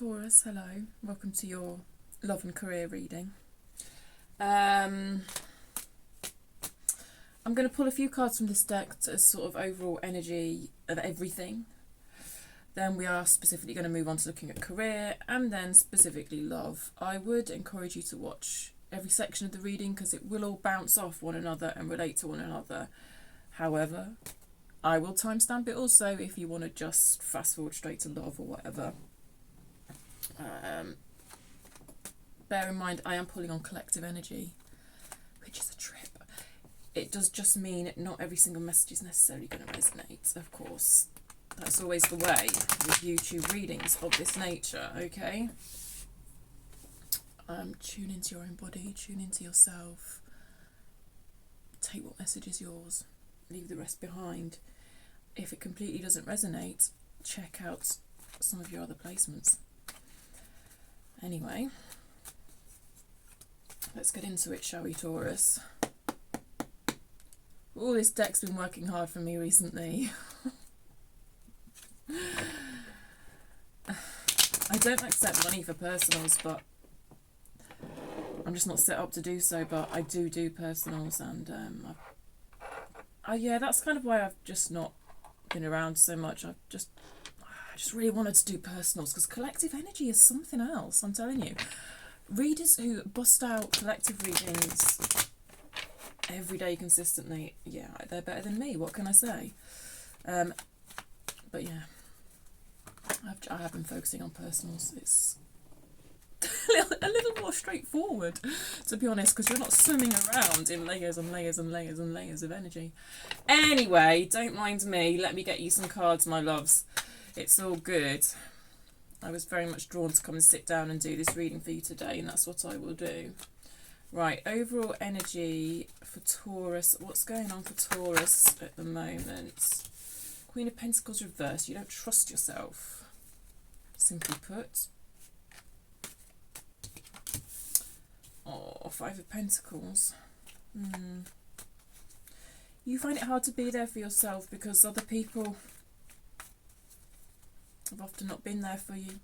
Taurus, hello. Welcome to your love and career reading. I'm going to pull a few cards from this deck as sort of overall energy of everything. Then we are specifically going to move on to looking at career and then specifically love. I would encourage you to watch every section of the reading because it will all bounce off one another and relate to one another. However, I will timestamp it also if you want to just fast forward straight to love or whatever. Bear in mind, I am pulling on collective energy, which is a trip. It does just mean not every single message is necessarily going to resonate, of course. That's always the way with YouTube readings of this nature, okay? Tune into your own body, tune into yourself. Take what message is yours, leave the rest behind. If it completely doesn't resonate, check out some of your other placements. Anyway, let's get into it, shall we, Taurus? Oh, this deck's been working hard for me recently. I don't accept money for personals, but I'm just not set up to do so, but I do personals, and yeah, that's kind of why I've just not been around so much. I just really wanted to do personals because collective energy is something else, I'm telling you. Readers who bust out collective readings every day consistently, yeah, they're better than me, what can I say? But yeah, I have been focusing on personals. It's a little more straightforward, to be honest, because you're not swimming around in layers and layers and layers and layers of energy. Anyway, don't mind me. Let me get you some cards, my loves. It's all good. I was very much drawn to come and sit down and do this reading for you today, and that's what I will do. Right, overall energy for Taurus. What's going on for Taurus at the moment? Queen of Pentacles reversed. You don't trust yourself, simply put. Oh, Five of Pentacles. You find it hard to be there for yourself because other people have often not been there for you.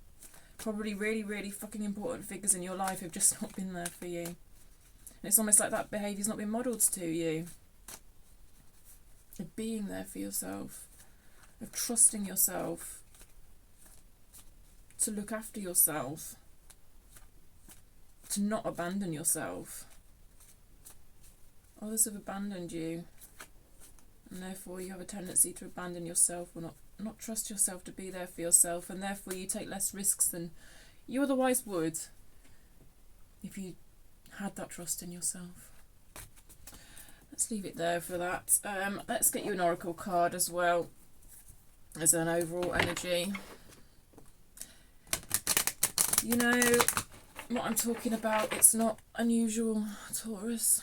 Probably really, really fucking important figures in your life have just not been there for you. And it's almost like that behaviour's not been modelled to you. Of being there for yourself. Of trusting yourself. To look after yourself. To not abandon yourself. Others have abandoned you. And therefore you have a tendency to abandon yourself or not trust yourself to be there for yourself, and therefore you take less risks than you otherwise would if you had that trust in yourself. Let's leave it there for that. Let's get you an oracle card as well as an overall energy. You know what I'm talking about. It's not unusual, Taurus.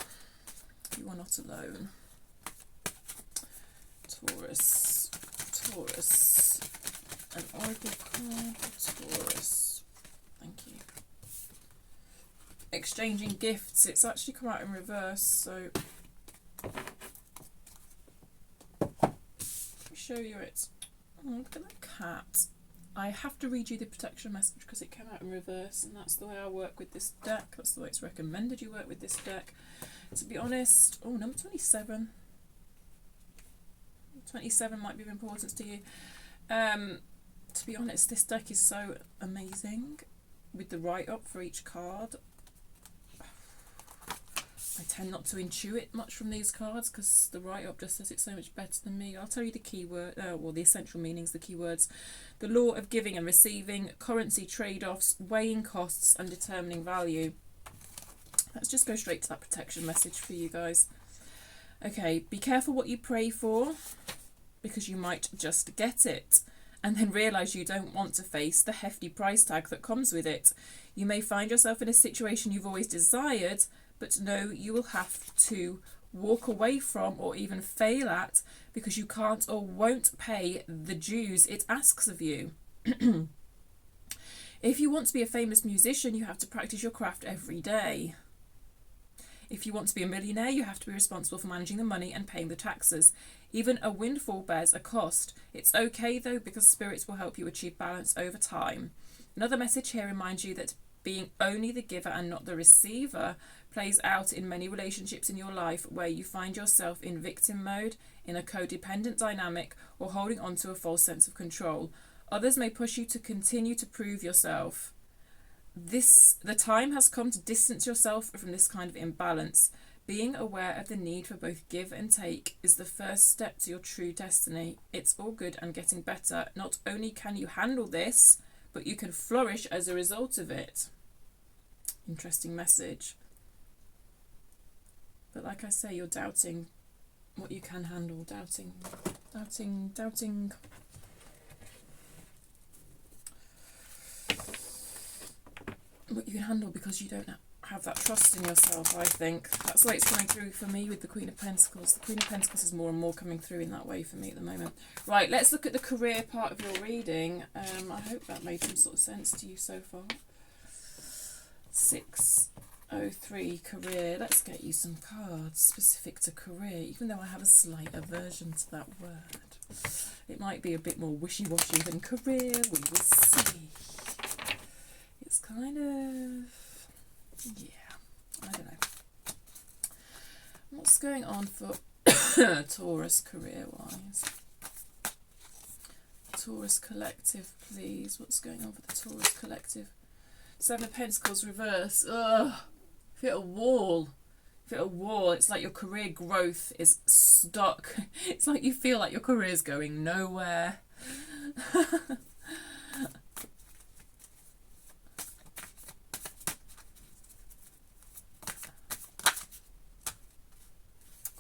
You are not alone. Taurus, an oracle card for Taurus. Thank you. Exchanging gifts. It's actually come out in reverse, so let me show you it. Oh, look at that cat. I have to read you the protection message because it came out in reverse, and that's the way I work with this deck. That's the way it's recommended you work with this deck. To be honest, oh, number 27. 27 might be of importance to you. To be honest, this deck is so amazing with the write-up for each card. I tend not to intuit much from these cards because the write-up just says it so much better than me. I'll tell you the keyword, or the essential meanings, the keywords. The law of giving and receiving, currency trade-offs, weighing costs and determining value. Let's just go straight to that protection message for you guys. Okay, be careful what you pray for because you might just get it and then realise you don't want to face the hefty price tag that comes with it. You may find yourself in a situation you've always desired, but know you will have to walk away from or even fail at because you can't or won't pay the dues it asks of you. If you want to be a famous musician, you have to practice your craft every day. If you want to be a millionaire, you have to be responsible for managing the money and paying the taxes. Even a windfall bears a cost. It's okay though, because spirits will help you achieve balance over time. Another message here reminds you that being only the giver and not the receiver plays out in many relationships in your life where you find yourself in victim mode, in a codependent dynamic, or holding on to a false sense of control. Others may push you to continue to prove yourself. The time has come to distance yourself from this kind of imbalance. Being aware of the need for both give and take is the first step to your true destiny. It's all good and getting better. Not only can you handle this, but you can flourish as a result of it. Interesting message. But like I say, you're doubting what you can handle, doubting what you can handle because you don't have that trust in yourself, I think. That's the way it's coming through for me with the Queen of Pentacles. The Queen of Pentacles is more and more coming through in that way for me at the moment. Right, let's look at the career part of your reading. I hope that made some sort of sense to you so far. 603 career. Let's get you some cards specific to career, even though I have a slight aversion to that word. It might be a bit more wishy-washy than career, we will see. It's kind of, yeah, I don't know. What's going on for Taurus career-wise? Taurus collective, please. What's going on for the Taurus collective? 7 of Pentacles reverse. Ugh. If you hit a wall. If you hit a wall, it's like your career growth is stuck. It's like you feel like your career is going nowhere.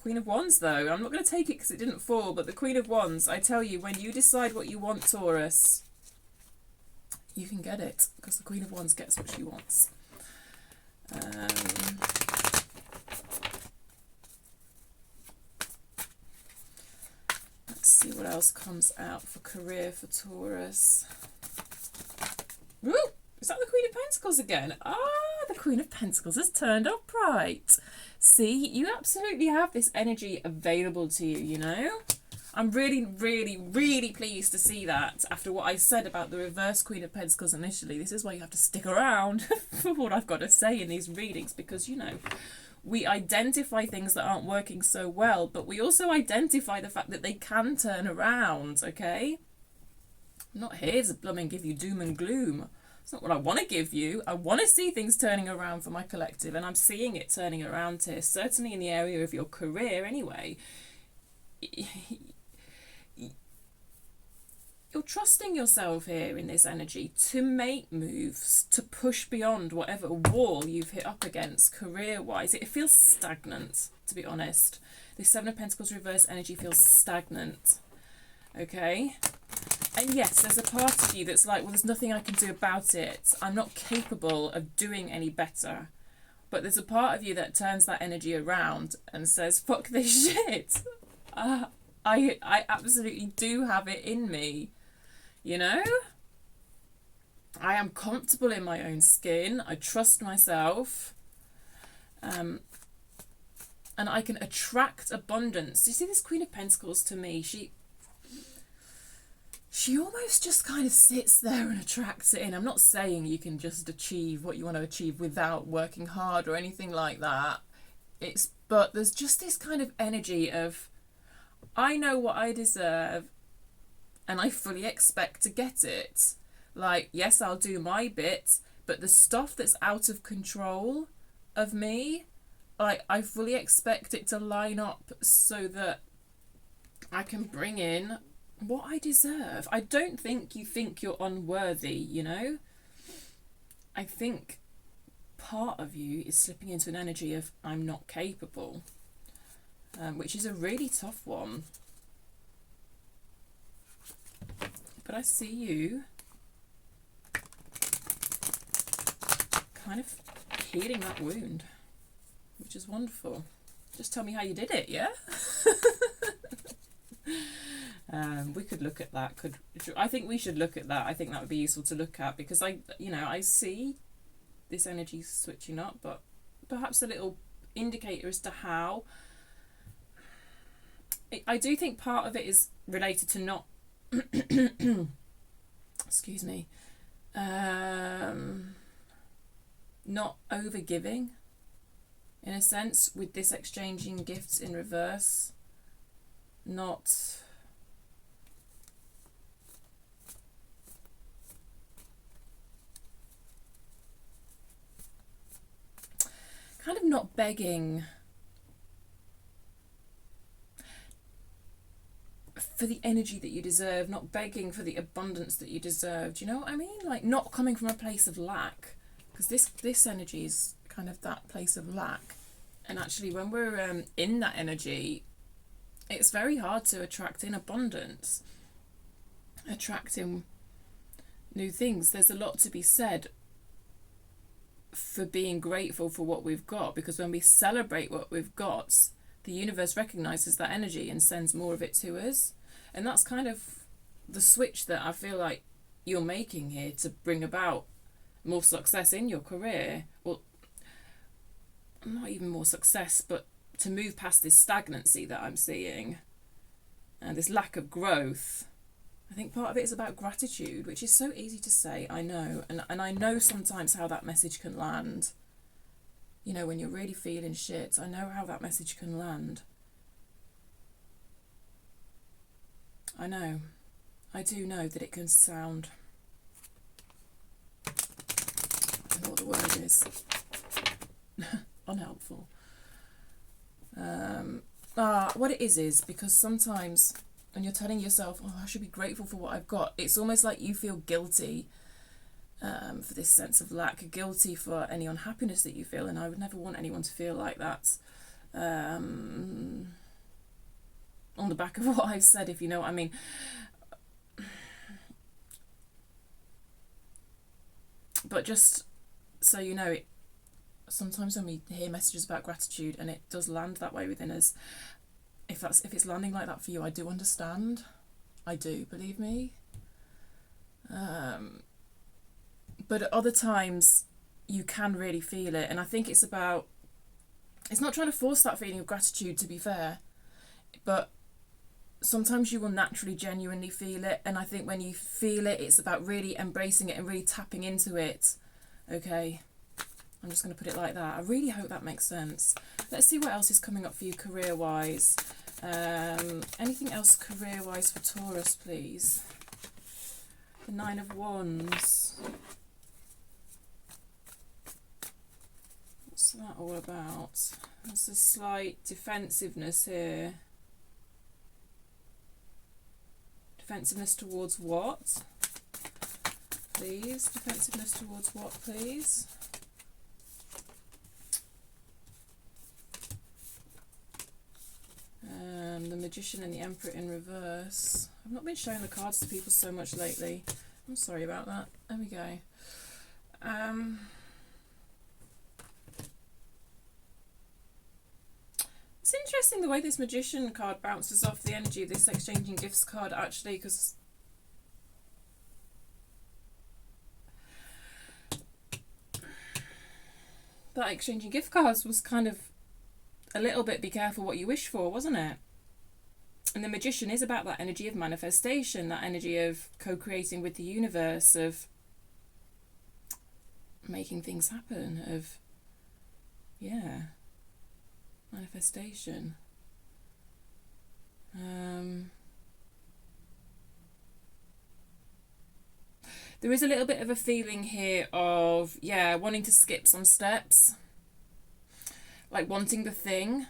Queen of Wands, though. I'm not going to take it because it didn't fall, but the Queen of Wands, I tell you, when you decide what you want, Taurus, you can get it, because the Queen of Wands gets what she wants. Let's see what else comes out for career for Taurus. Woo! Is that the Queen of Pentacles again? Ah, the Queen of Pentacles has turned upright. See, you absolutely have this energy available to you, you know? I'm really, really, really pleased to see that after what I said about the reverse Queen of Pentacles initially. This is why you have to stick around for what I've got to say in these readings, because, you know, we identify things that aren't working so well, but we also identify the fact that they can turn around, okay? I'm not here to blooming give you doom and gloom. It's not what I want to give you. I want to see things turning around for my collective, and I'm seeing it turning around here, certainly in the area of your career anyway. You're trusting yourself here in this energy to make moves, to push beyond whatever wall you've hit up against career-wise. It feels stagnant, to be honest. This 7 of Pentacles reverse energy feels stagnant, okay? And yes, there's a part of you that's like, well, there's nothing I can do about it. I'm not capable of doing any better. But there's a part of you that turns that energy around and says, fuck this shit. I absolutely do have it in me. You know? I am comfortable in my own skin. I trust myself. And I can attract abundance. Do you see this Queen of Pentacles to me? She almost just kind of sits there and attracts it in. I'm not saying you can just achieve what you want to achieve without working hard or anything like that. But there's just this kind of energy of, I know what I deserve and I fully expect to get it. Like, yes, I'll do my bit, but the stuff that's out of control of me, like, I fully expect it to line up so that I can bring in what I deserve. I don't think you think you're unworthy, you know? I think part of you is slipping into an energy of I'm not capable, which is a really tough one. But I see you kind of healing that wound, which is wonderful. Just tell me how you did it, yeah? We could look at that. I think we should look at that. I think that would be useful to look at, because I see this energy switching up, but perhaps a little indicator as to how. I do think part of it is related to not excuse me, not over giving, in a sense, with this exchanging gifts in reverse. Not kind of not begging for the energy that you deserve, not begging for the abundance that you deserve. Do you know what I mean? Like, not coming from a place of lack, because this energy is kind of that place of lack. And actually, when we're in that energy, it's very hard to attract in abundance, attracting new things. There's a lot to be said for being grateful for what we've got, because when we celebrate what we've got, the universe recognizes that energy and sends more of it to us. And that's kind of the switch that I feel like you're making here to bring about more success in your career. Well, not even more success, but to move past this stagnancy that I'm seeing and this lack of growth. I think part of it is about gratitude, which is so easy to say, I know. And I know sometimes how that message can land. You know, when you're really feeling shit, I know how that message can land. I know. I do know that it can sound, I don't know what the word is, unhelpful. What it is because sometimes when you're telling yourself, oh, I should be grateful for what I've got, it's almost like you feel guilty for this sense of lack, guilty for any unhappiness that you feel, and I would never want anyone to feel like that. On the back of what I've said, if you know what I mean. But just so you know, sometimes when we hear messages about gratitude and it does land that way within us, if it's landing like that for you, I do understand. I do, believe me. But at other times you can really feel it, and I think it's not trying to force that feeling of gratitude, to be fair, but sometimes you will naturally genuinely feel it, and I think when you feel it, it's about really embracing it and really tapping into it. Okay, I'm just going to put it like that. I really hope that makes sense. Let's see what else is coming up for you career-wise. Anything else career-wise for Taurus, please? The Nine of Wands. What's that all about? There's a slight defensiveness here. Defensiveness towards what? Please. Defensiveness towards what, please? The Magician and the Emperor in reverse. I've not been showing the cards to people so much lately. I'm sorry about that. There we go. It's interesting the way this Magician card bounces off the energy of this Exchanging Gifts card, actually, because that Exchanging Gift cards was kind of a little bit be careful what you wish for, wasn't it? And the Magician is about that energy of manifestation, that energy of co-creating with the universe, of making things happen, of, yeah, manifestation. There is a little bit of a feeling here of, yeah, wanting to skip some steps, like wanting the thing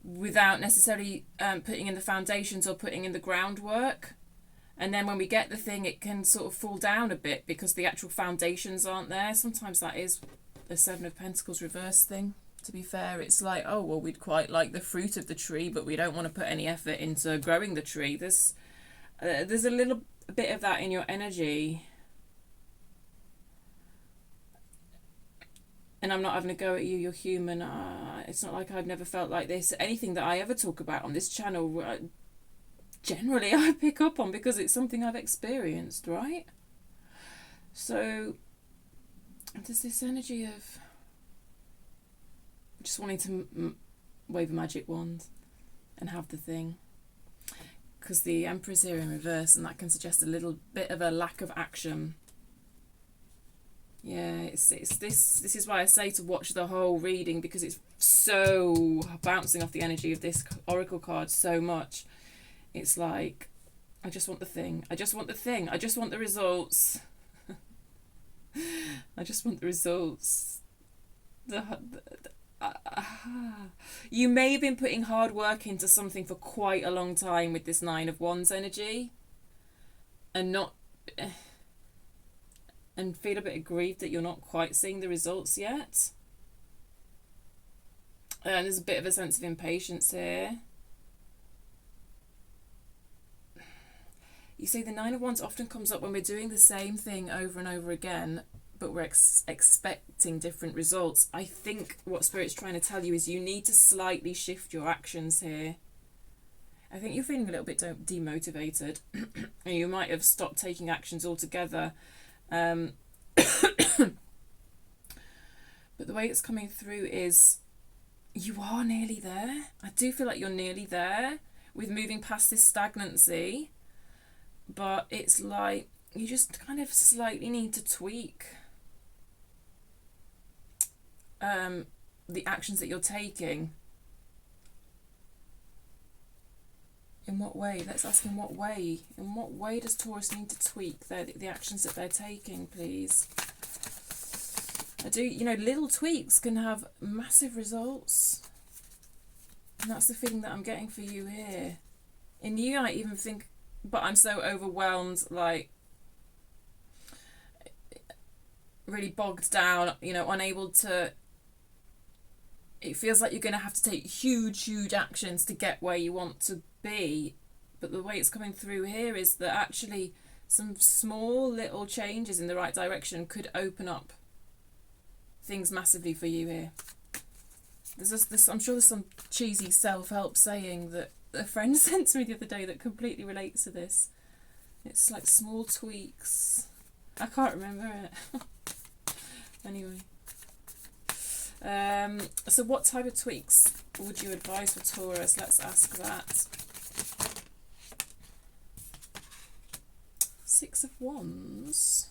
without necessarily putting in the foundations or putting in the groundwork. And then when we get the thing, it can sort of fall down a bit because the actual foundations aren't there. Sometimes that is the Seven of Pentacles reverse thing, to be fair. It's like, oh, well, we'd quite like the fruit of the tree, but we don't want to put any effort into growing the tree. There's a little bit of that in your energy. And I'm not having a go at you, you're human. It's not like I've never felt like this. Anything that I ever talk about on this channel, generally I pick up on because it's something I've experienced, right? So there's this energy of Just wanting to wave a magic wand and have the thing. Because the Emperor's here in reverse, and that can suggest a little bit of a lack of action. Yeah, it's this is why I say to watch the whole reading, because it's so bouncing off the energy of this oracle card so much. It's like, I just want the thing. I just want the thing. I just want the results. I just want the results. You may have been putting hard work into something for quite a long time with this Nine of Wands energy, and feel a bit aggrieved that you're not quite seeing the results yet. And there's a bit of a sense of impatience here. You see, the Nine of Wands often comes up when we're doing the same thing over and over again, but we're expecting different results. I think what Spirit's trying to tell you is you need to slightly shift your actions here. I think you're feeling a little bit demotivated, and you might have stopped taking actions altogether. But the way it's coming through is you are nearly there. I do feel like you're nearly there with moving past this stagnancy, but it's like you just kind of slightly need to tweak the actions that you're taking. In what way? Let's ask in what way. In what way does Taurus need to tweak the actions that they're taking, please? Little tweaks can have massive results. And that's the feeling that I'm getting for you here. In you, I even think, but I'm so overwhelmed, like, really bogged down, unable to... It feels like you're going to have to take huge, huge actions to get where you want to be. But the way it's coming through here is that actually some small little changes in the right direction could open up things massively for you here. I'm sure there's some cheesy self-help saying that a friend sent to me the other day that completely relates to this. It's like small tweaks. I can't remember it. Anyway. So what type of tweaks would you advise for Taurus? Let's ask that. Six of Wands.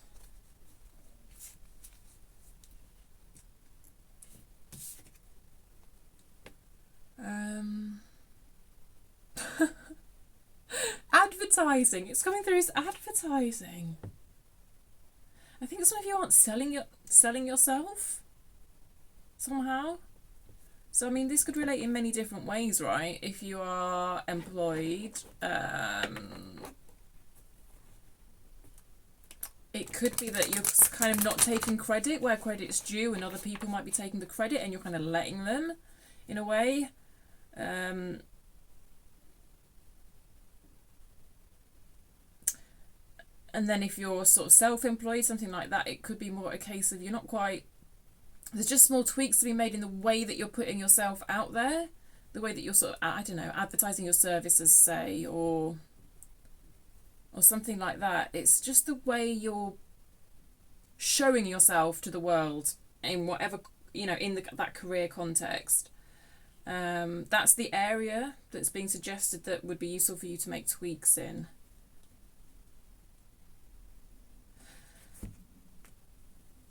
Advertising. It's coming through as advertising. I think some of you aren't selling yourself somehow. So I mean, this could relate in many different ways, right? If you are employed, it could be that you're kind of not taking credit where credit's due, and other people might be taking the credit, and you're kind of letting them, in a way. And then if you're sort of self-employed, something like that, it could be more a case of you're not quite... There's just small tweaks to be made in the way that you're putting yourself out there, the way that you're sort of, I don't know, advertising your services, say, or something like that. It's just the way you're showing yourself to the world in whatever, in that career context. That's the area that's being suggested that would be useful for you to make tweaks in.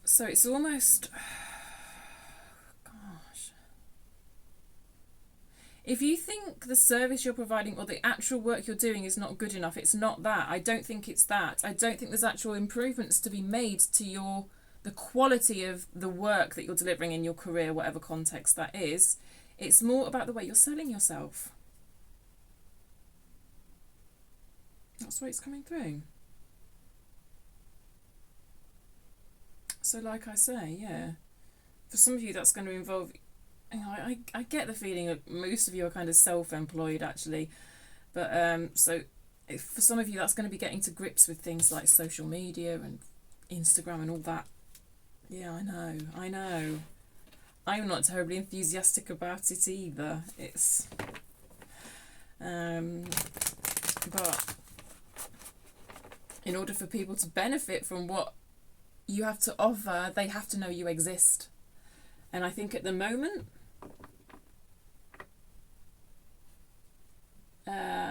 So it's almost... Gosh. If you think the service you're providing or the actual work you're doing is not good enough, it's not that. I don't think it's that. I don't think there's actual improvements to be made to the quality of the work that you're delivering in your career, whatever context that is. It's more about the way you're selling yourself. That's why it's coming through. So like I say, yeah, for some of you that's going to involve, I get the feeling that most of you are kind of self-employed actually, but so for some of you that's going to be getting to grips with things like social media and Instagram and all that. Yeah, I know. I'm not terribly enthusiastic about it either. It's but in order for people to benefit from what you have to offer, they have to know you exist. And I think at the moment,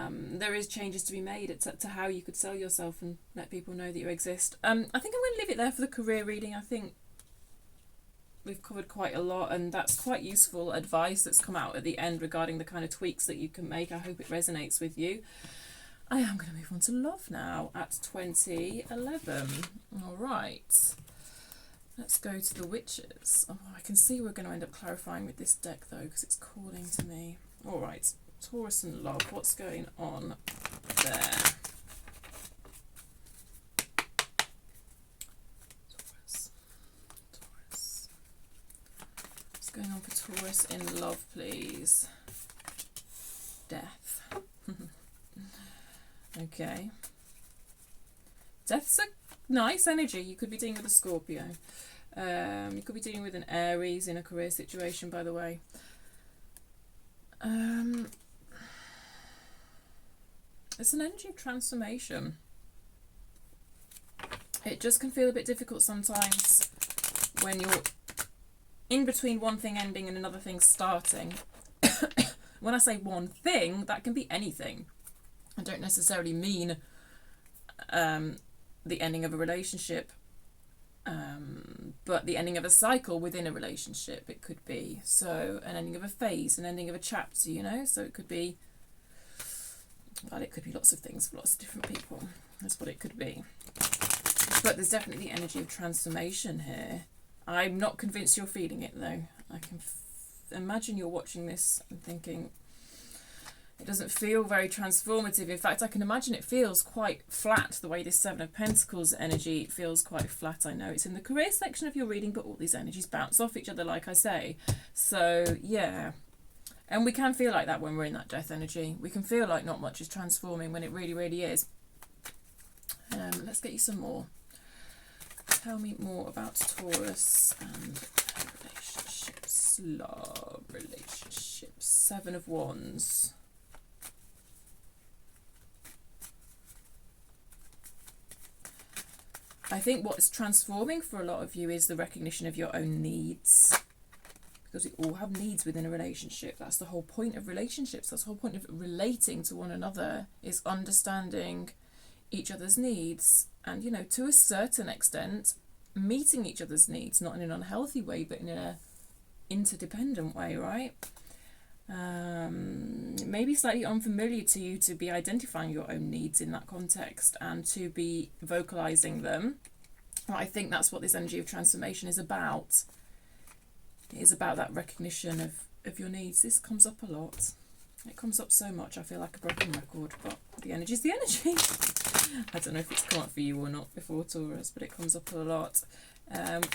There is changes to be made to how you could sell yourself and let people know that you exist. I think I'm going to leave it there for the career reading. I think we've covered quite a lot, and that's quite useful advice that's come out at the end regarding the kind of tweaks that you can make. I hope it resonates with you. I am going to move on to love now at 2011. All right. Let's go to the witches. Oh, I can see we're going to end up clarifying with this deck though, because it's calling to me. All right. Taurus and love. What's going on there? Taurus. What's going on for Taurus in love, please? Death. Okay. Death's a nice energy. You could be dealing with a Scorpio. You could be dealing with an Aries in a career situation, by the way. It's an energy of transformation. It just can feel a bit difficult sometimes when you're in between one thing ending and another thing starting. When I say one thing, that can be anything. I don't necessarily mean the ending of a relationship, but the ending of a cycle within a relationship. It could be so an ending of a phase, an ending of a chapter, you know. So it could be, well, it could be lots of things for lots of different people. That's what it could be. But there's definitely the energy of transformation here. I'm not convinced you're feeling it though. I can imagine you're watching this and thinking, it doesn't feel very transformative. In fact, I can imagine it feels quite flat, the way this Seven of Pentacles energy feels quite flat. I know it's in the career section of your reading, but all these energies bounce off each other, like I say. So, yeah. And we can feel like that when we're in that death energy. We can feel like not much is transforming when it really, really is. Let's get you some more. Tell me more about Taurus and relationships. Love, relationships. Seven of Wands. I think what's transforming for a lot of you is the recognition of your own needs. Because we all have needs within a relationship. That's the whole point of relationships. That's the whole point of relating to one another, is understanding each other's needs. And, you know, to a certain extent, meeting each other's needs, not in an unhealthy way, but in an interdependent way, right? It may be slightly unfamiliar to you to be identifying your own needs in that context and to be vocalizing them. But I think that's what this energy of transformation is about. It is about that recognition of your needs. This comes up a lot. It comes up so much, I feel like a broken record, but the energy is the energy. I don't know if it's come up for you or not before, Taurus, but it comes up a lot.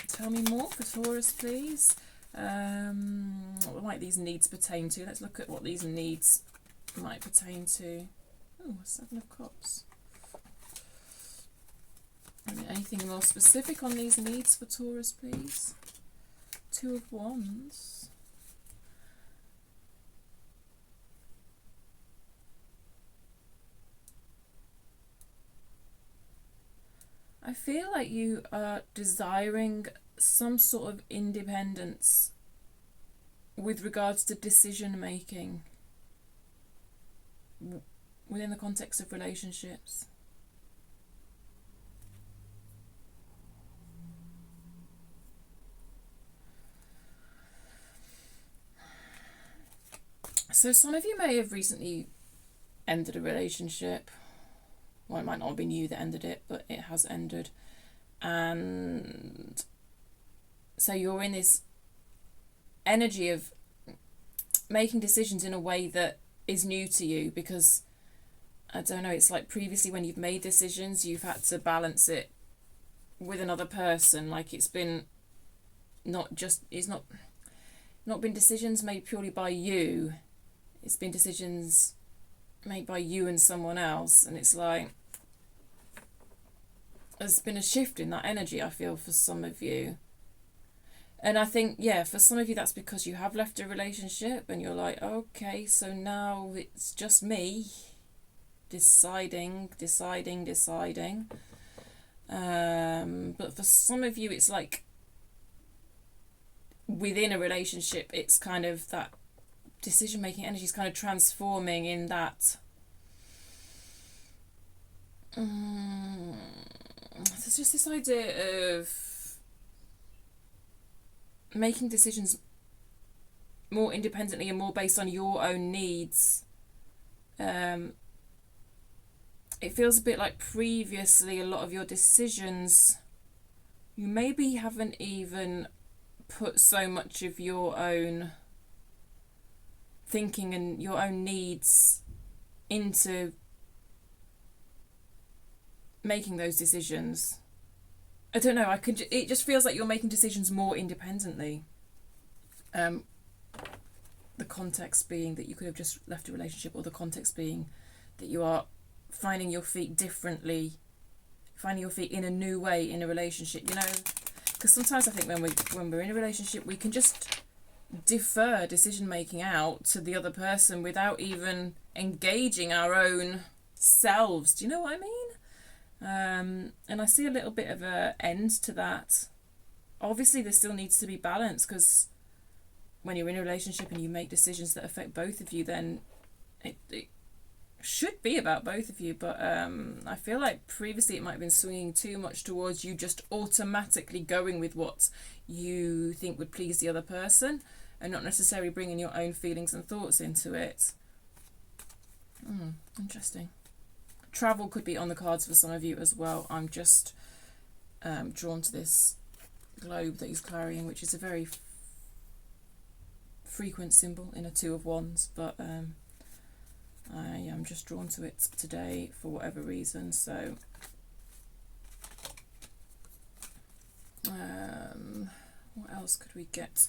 Tell me more for Taurus, please. What might these needs pertain to? Let's look at what these needs might pertain to. Oh, Seven of Cups. Anything more specific on these needs for Taurus, please? Two of Wands. I feel like you are desiring some sort of independence with regards to decision making within the context of relationships. So some of you may have recently ended a relationship. Well, it might not have been you that ended it, but it has ended. And so you're in this energy of making decisions in a way that is new to you, because, I don't know, it's like previously when you've made decisions, you've had to balance it with another person. Like it's been it's not been decisions made purely by you. It's been decisions made by you and someone else. And it's like, there's been a shift in that energy, I feel, for some of you. And I think, yeah, for some of you, that's because you have left a relationship and you're like, okay, so now it's just me deciding. But for some of you, it's like within a relationship, it's kind of that decision-making energy is kind of transforming in that There's just this idea of making decisions more independently and more based on your own needs. It feels a bit like previously a lot of your decisions, you maybe haven't even put so much of your own thinking and your own needs into making those decisions. I don't know, it just feels like you're making decisions more independently. The context being that you could have just left a relationship, or the context being that you are finding your feet differently, finding your feet in a new way in a relationship, you know? Because sometimes I think when we're in a relationship, we can just defer decision making out to the other person without even engaging our own selves. Do you know what I mean? And I see a little bit of an end to that. Obviously, there still needs to be balance, because when you're in a relationship and you make decisions that affect both of you, then it should be about both of you. But I feel like previously it might have been swinging too much towards you just automatically going with what you think would please the other person, and not necessarily bringing your own feelings and thoughts into it. Interesting. Travel could be on the cards for some of you as well. I'm just drawn to this globe that he's carrying, which is a very frequent symbol in a Two of Wands, but I am just drawn to it today for whatever reason. So what else could we get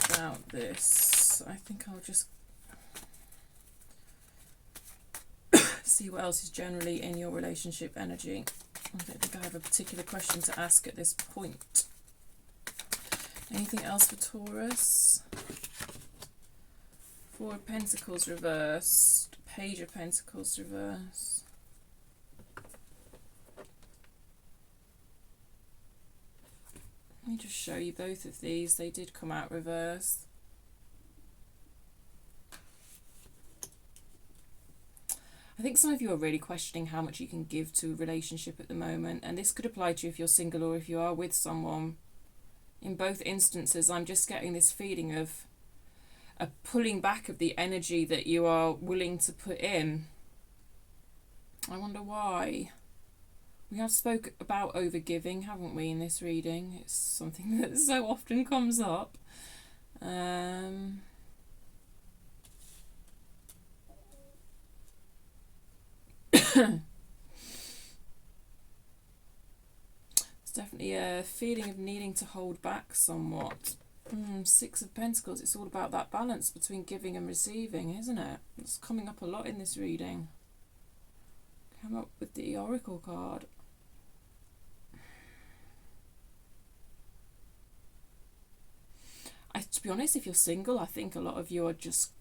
about this? I think I'll just see what else is generally in your relationship energy. I don't think I have a particular question to ask at this point. Anything else for Taurus? Four of Pentacles reversed, Page of Pentacles reversed. Let me just show you both of these. They did come out reversed. I think some of you are really questioning how much you can give to a relationship at the moment, and this could apply to you if you're single or if you are with someone. In both instances, I'm just getting this feeling of a pulling back of the energy that you are willing to put in. I wonder why. We have spoke about overgiving, haven't we, in this reading? It's something that so often comes up. It's definitely a feeling of needing to hold back somewhat. Six of Pentacles, it's all about that balance between giving and receiving, isn't it? It's coming up a lot in this reading. Come up with the Oracle card. To be honest, if you're single, I think a lot of you are just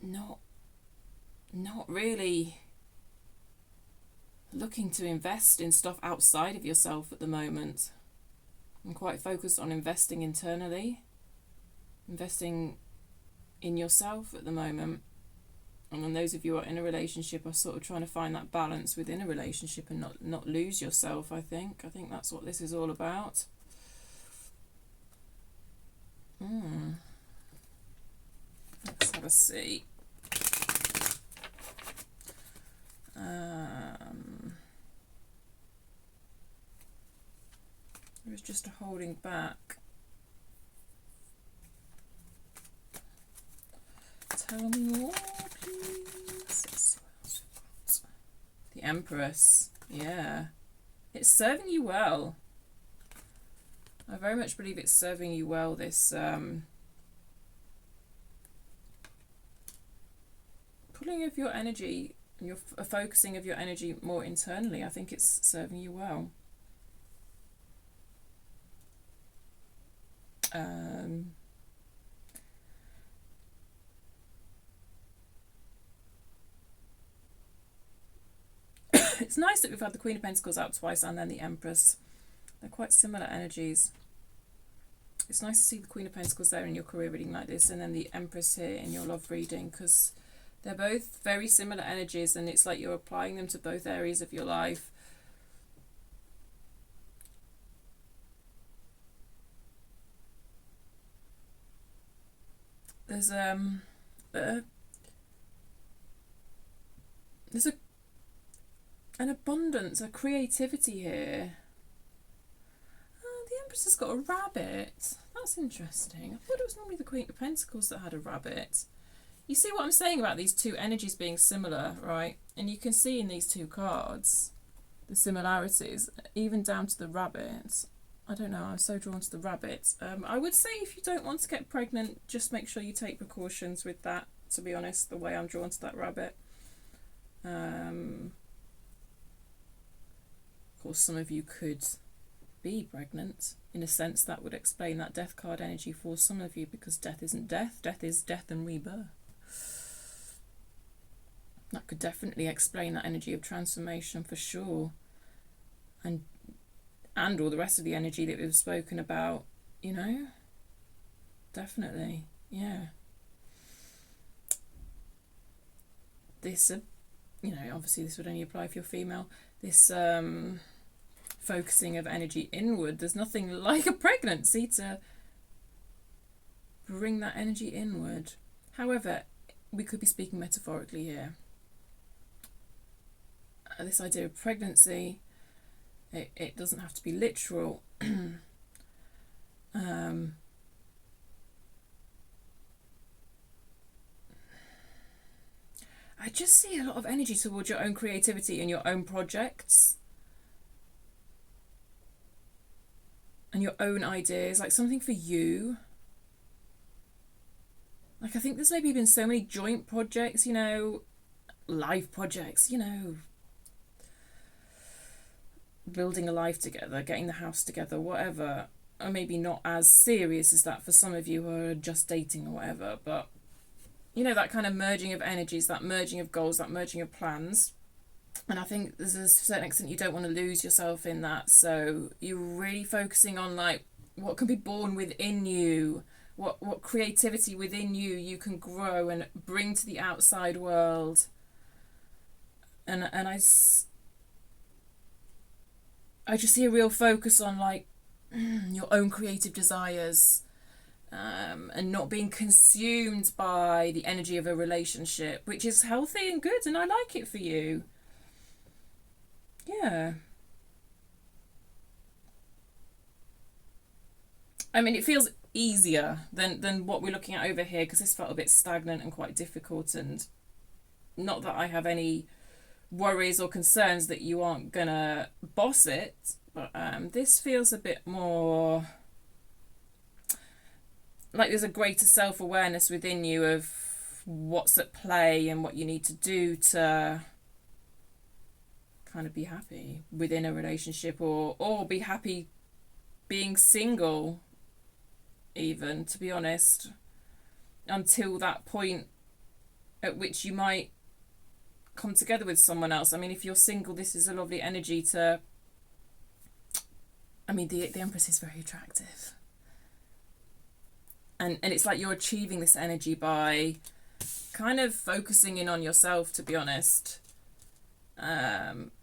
not really looking to invest in stuff outside of yourself at the moment. I'm quite focused on investing internally, investing in yourself at the moment. And then those of you who are in a relationship are sort of trying to find that balance within a relationship and not lose yourself, I think. I think that's what this is all about. Let's have a see. There was just a holding back. Tell me more, please. Let's see what else we've got. The Empress. Yeah. It's serving you well. I very much believe it's serving you well, this pulling of your energy, your focusing of your energy more internally. I think it's serving you well. It's nice that we've had the Queen of Pentacles out twice and then the Empress. They're quite similar energies. It's nice to see the Queen of Pentacles there in your career reading like this, and then the Empress here in your love reading, because they're both very similar energies, and it's like you're applying them to both areas of your life. There's an abundance, a creativity here. The Empress has got a rabbit. That's interesting. I thought it was normally the Queen of Pentacles that had a rabbit. You see what I'm saying about these two energies being similar, right? And you can see in these two cards the similarities, even down to the rabbit. I don't know, I'm so drawn to the rabbit. I would say if you don't want to get pregnant, just make sure you take precautions with that, to be honest, the way I'm drawn to that rabbit. Of course, some of you could be pregnant. In a sense, that would explain that death card energy for some of you, because death isn't death. Death is death and rebirth. That could definitely explain that energy of transformation for sure. And all the rest of the energy that we've spoken about, you know? Definitely, yeah. This, you know, obviously this would only apply if you're female. This focusing of energy inward, there's nothing like a pregnancy to bring that energy inward. However, we could be speaking metaphorically here. This idea of pregnancy, it doesn't have to be literal. I just see a lot of energy towards your own creativity and your own projects and your own ideas, like something for you. Like, I think there's maybe been so many joint projects, you know, life projects, you know, building a life together, getting the house together, whatever. Or maybe not as serious as that for some of you who are just dating or whatever, but you know, that kind of merging of energies, that merging of goals, that merging of plans. And I think there's a certain extent you don't want to lose yourself in that, so you're really focusing on like what can be born within you, what creativity within you can grow and bring to the outside world. And I just see a real focus on like your own creative desires, and not being consumed by the energy of a relationship, which is healthy and good, and I like it for you. Yeah. I mean, it feels easier than what we're looking at over here, because this felt a bit stagnant and quite difficult, and not that I have any worries or concerns that you aren't gonna boss it, but this feels a bit more like there's a greater self-awareness within you of what's at play and what you need to do to kind of be happy within a relationship, or be happy being single, even, to be honest, until that point at which you might come together with someone else. I mean, if you're single, this is a lovely energy to, I mean, the Empress is very attractive. And it's like you're achieving this energy by kind of focusing in on yourself, to be honest.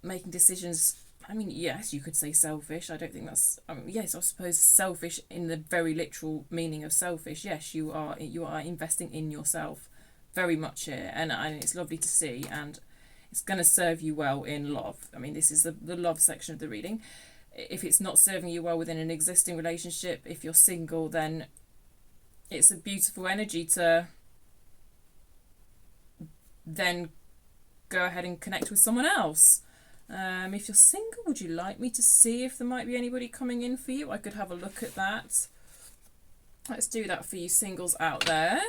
Making decisions. I mean, yes, you could say selfish. I don't think that's... I mean, yes, I suppose selfish in the very literal meaning of selfish. Yes, you are investing in yourself very much here. And it's lovely to see. And it's going to serve you well in love. I mean, this is the love section of the reading. If it's not serving you well within an existing relationship, if you're single, then it's a beautiful energy to then go ahead and connect with someone else. If you're single, would you like me to see if there might be anybody coming in for you? I could have a look at that. Let's do that for you singles out there.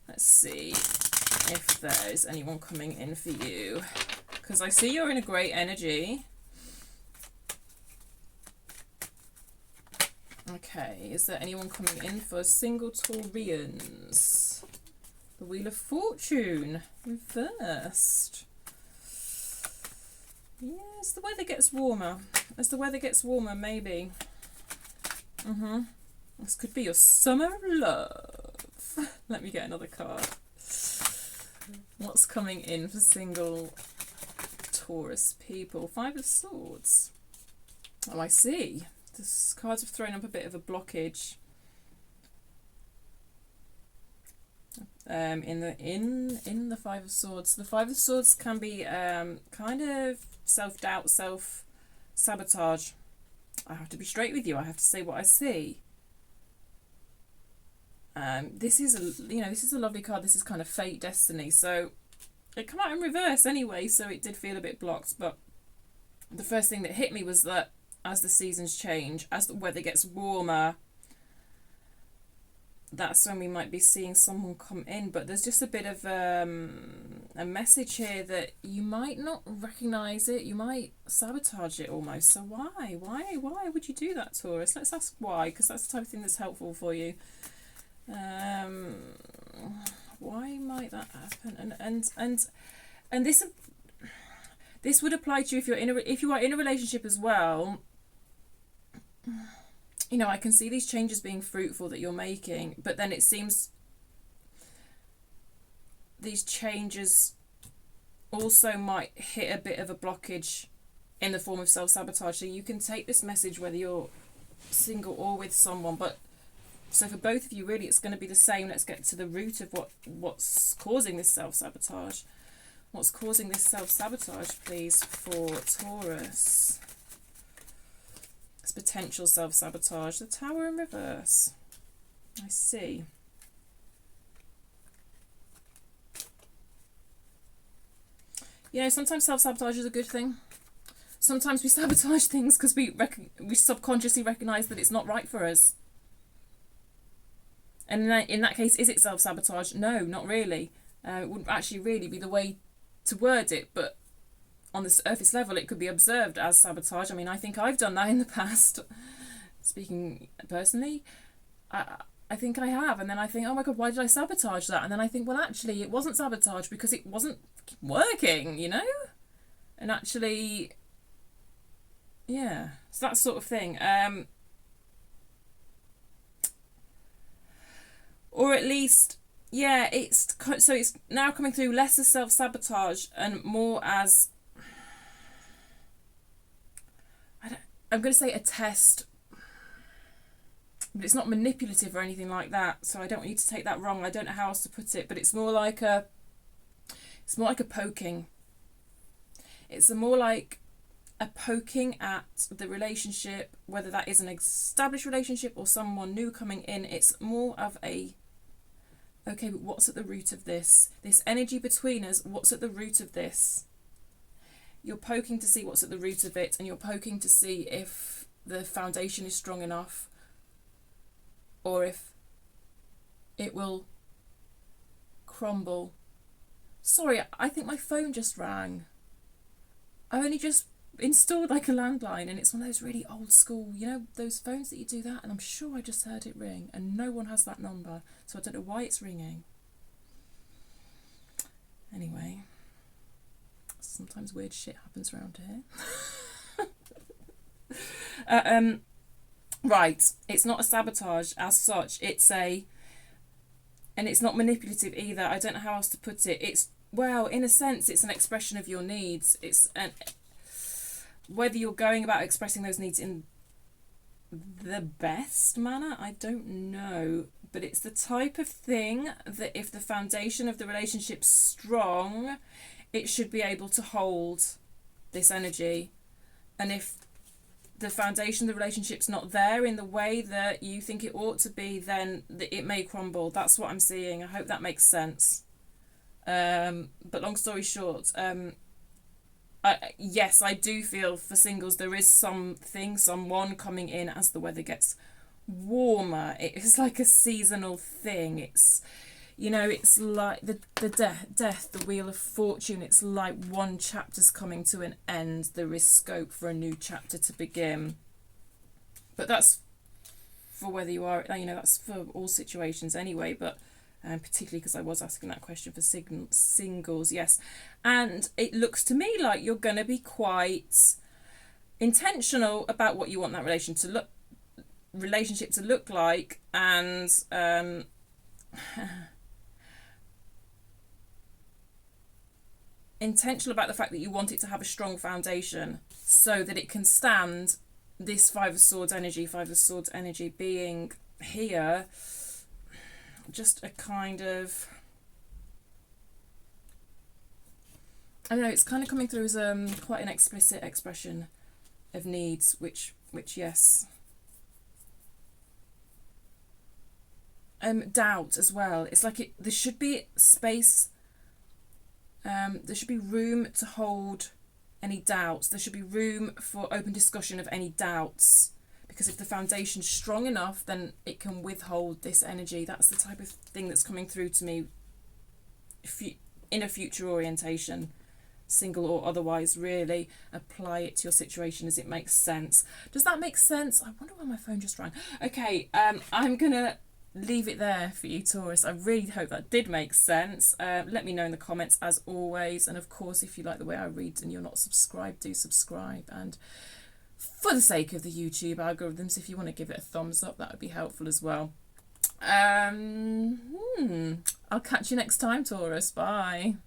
Let's see if there's anyone coming in for you, because I see you're in a great energy. Okay, is there anyone coming in for single Taurians? The Wheel of Fortune, reversed. Yeah, as the weather gets warmer. As the weather gets warmer, maybe. This could be your summer of love. Let me get another card. What's coming in for single Taurus people? Five of Swords. Oh, I see. The cards have thrown up a bit of a blockage. In the Five of Swords. The Five of Swords can be kind of self-doubt, self-sabotage. I have to be straight with you. I have to say what I see. This is a lovely card. This is kind of fate, destiny. So it came out in reverse anyway, so it did feel a bit blocked. But the first thing that hit me was that as the seasons change, as the weather gets warmer, that's when we might be seeing someone come in. But there's just a bit of a message here that you might not recognise it. You might sabotage it almost. So why would you do that, Taurus? Let's ask why, because that's the type of thing that's helpful for you. Why might that happen? And this would apply to you if you are in a relationship as well. You know, I can see these changes being fruitful that you're making, but then it seems these changes also might hit a bit of a blockage in the form of self-sabotage. So you can take this message whether you're single or with someone, but so for both of you, really, it's going to be the same. Let's get to the root of what's causing this self-sabotage. What's causing this self-sabotage, please, for Taurus? It's potential self-sabotage. The Tower in reverse. I see. You know, sometimes self-sabotage is a good thing. Sometimes we sabotage things because we subconsciously recognise that it's not right for us. And in that case, is it self-sabotage? No, not really. It wouldn't actually really be the way to word it, but on the surface level, it could be observed as sabotage. I mean, I think I've done that in the past. Speaking personally, I think I have. And then I think, oh my God, why did I sabotage that? And then I think, well, actually, it wasn't sabotage because it wasn't working, you know? And actually, yeah, it's that sort of thing. Or at least, yeah, it's now coming through less as self-sabotage and more as, I'm going to say a test, but it's not manipulative or anything like that, so I don't want you to take that wrong. I don't know how else to put it, but it's more like a poking. It's more like a poking at the relationship, whether that is an established relationship or someone new coming in. It's more of a, okay, but what's at the root of this? This energy between us, what's at the root of this? You're poking to see what's at the root of it, and you're poking to see if the foundation is strong enough or if it will crumble. Sorry, I think my phone just rang. I only just installed like a landline, and it's one of those really old school, you know, those phones that you do that, and I'm sure I just heard it ring, and no one has that number, so I don't know why it's ringing. Anyway, sometimes weird shit happens around here. Right, it's not a sabotage as such, and it's not manipulative either. I don't know how else to put it. It's, well, in a sense, it's an expression of your needs. Whether you're going about expressing those needs in the best manner, I don't know. But it's the type of thing that if the foundation of the relationship's strong, it should be able to hold this energy. And if the foundation of the relationship's not there in the way that you think it ought to be, then it may crumble. That's what I'm seeing. I hope that makes sense. But long story short, yes, I do feel for singles there is someone coming in as the weather gets warmer. It is like a seasonal thing. It's, you know, it's like the death, the Wheel of Fortune. It's like one chapter's coming to an end. There is scope for a new chapter to begin. But that's for whether you are, you know, that's for all situations anyway, but particularly because I was asking that question for singles, yes. And it looks to me like you're going to be quite intentional about what you want that relationship to look like, and intentional about the fact that you want it to have a strong foundation so that it can stand this Five of Swords energy being here. Just a kind of, I don't know, it's kind of coming through as quite an explicit expression of needs, which yes. Doubt as well. It's like there should be space, there should be room to hold any doubts. There should be room for open discussion of any doubts, because if the foundation's strong enough, then it can withhold this energy. That's the type of thing that's coming through to me in a future orientation, single or otherwise. Really apply it to your situation as it makes sense. Does that make sense? I wonder why my phone just rang. Okay, I'm gonna leave it there for you, Taurus. I really hope that did make sense. Let me know in the comments as always, and of course if you like the way I read and you're not subscribed, do subscribe, and for the sake of the YouTube algorithms, if you want to give it a thumbs up, that would be helpful as well. I'll catch you next time, Taurus. Bye.